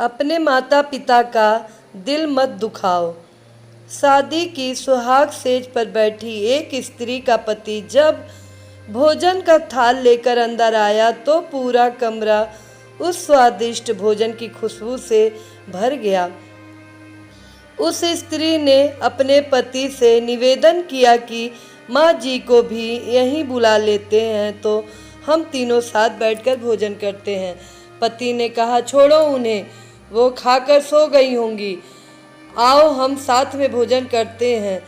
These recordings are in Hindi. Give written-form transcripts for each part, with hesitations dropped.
अपने माता पिता का दिल मत दुखाओ। शादी की सुहाग सेज पर बैठी एक स्त्री का पति जब भोजन का थाल लेकर अंदर आया तो पूरा कमरा उस स्वादिष्ट भोजन की खुशबू से भर गया। उस स्त्री ने अपने पति से निवेदन किया कि माँ जी को भी यहीं बुला लेते हैं तो हम तीनों साथ बैठकर भोजन करते हैं। पति ने कहा, छोड़ो उन्हें, वो खाकर सो गई होंगी, आओ हम साथ में भोजन करते हैं।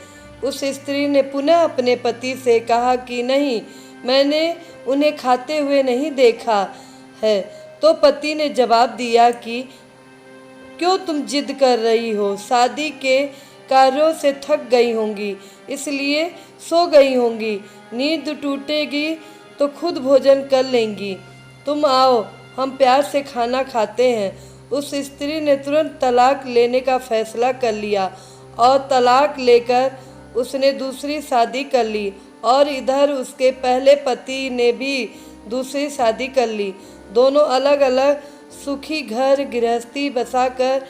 उस स्त्री ने पुनः अपने पति से कहा कि नहीं, मैंने उन्हें खाते हुए नहीं देखा है। तो पति ने जवाब दिया कि क्यों तुम जिद कर रही हो, शादी के कार्यों से थक गई होंगी इसलिए सो गई होंगी, नींद टूटेगी तो खुद भोजन कर लेंगी, तुम आओ हम प्यार से खाना खाते हैं। उस स्त्री ने तुरंत तलाक लेने का फैसला कर लिया और तलाक लेकर उसने दूसरी शादी कर ली और इधर उसके पहले पति ने भी दूसरी शादी कर ली। दोनों अलग अलग सुखी घर गृहस्थी बसाकर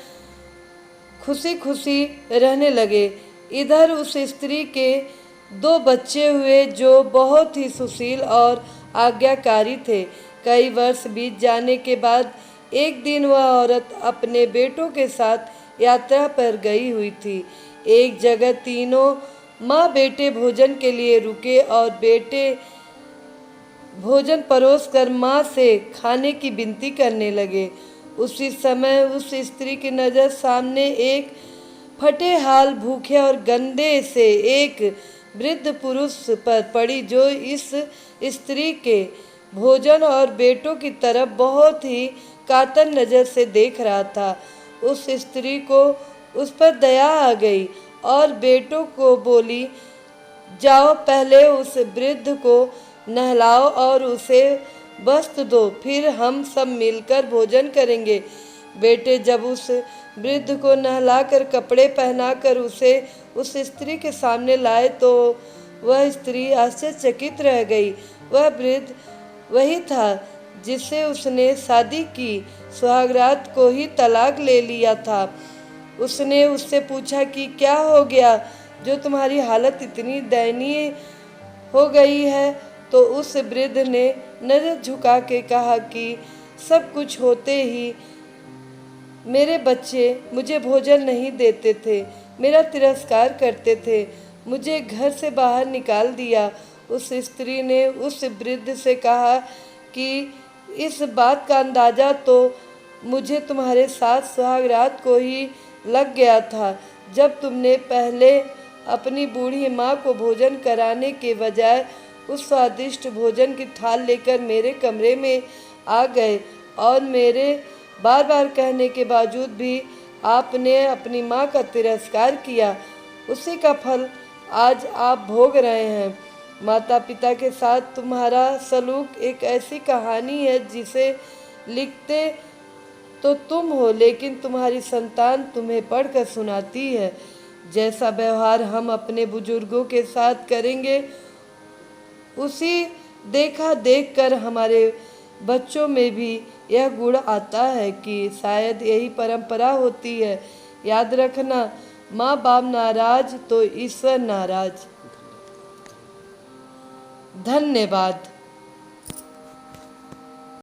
खुशी खुशी रहने लगे। इधर उस स्त्री के 2 बच्चे हुए जो बहुत ही सुशील और आज्ञाकारी थे। कई वर्ष बीत जाने के बाद एक दिन वह औरत अपने बेटों के साथ यात्रा पर गई हुई थी। एक जगह तीनों माँ बेटे भोजन के लिए रुके और बेटे भोजन परोसकर माँ से खाने की विनती करने लगे। उसी समय उस स्त्री की नज़र सामने एक फटे हाल, भूखे और गंदे से एक वृद्ध पुरुष पर पड़ी जो इस स्त्री के भोजन और बेटों की तरफ बहुत ही कातर नज़र से देख रहा था। उस स्त्री को उस पर दया आ गई और बेटों को बोली, जाओ पहले उस वृद्ध को नहलाओ और उसे वस्त्र दो, फिर हम सब मिलकर भोजन करेंगे। बेटे जब उस वृद्ध को नहलाकर कपड़े पहनाकर उसे उस स्त्री के सामने लाए तो वह स्त्री आश्चर्यचकित रह गई। वह वृद्ध वही था जिससे उसने शादी की सुहागरात को ही तलाक ले लिया था। उसने उससे पूछा कि क्या हो गया जो तुम्हारी हालत इतनी दयनीय हो गई है। तो उस वृद्ध ने नजर झुका के कहा कि सब कुछ होते ही मेरे बच्चे मुझे भोजन नहीं देते थे, मेरा तिरस्कार करते थे, मुझे घर से बाहर निकाल दिया। उस स्त्री ने उस वृद्ध से कहा कि इस बात का अंदाज़ा तो मुझे तुम्हारे साथ सुहागरात को ही लग गया था जब तुमने पहले अपनी बूढ़ी माँ को भोजन कराने के बजाय उस स्वादिष्ट भोजन की थाल लेकर मेरे कमरे में आ गए और मेरे बार बार कहने के बावजूद भी आपने अपनी माँ का तिरस्कार किया। उसी का फल आज आप भोग रहे हैं। माता पिता के साथ तुम्हारा सलूक एक ऐसी कहानी है जिसे लिखते तो तुम हो लेकिन तुम्हारी संतान तुम्हें पढ़कर सुनाती है। जैसा व्यवहार हम अपने बुजुर्गों के साथ करेंगे उसी देखा देखकर हमारे बच्चों में भी यह गुण आता है कि शायद यही परंपरा होती है। याद रखना, माँ बाप नाराज तो ईश्वर नाराज। धन्यवाद।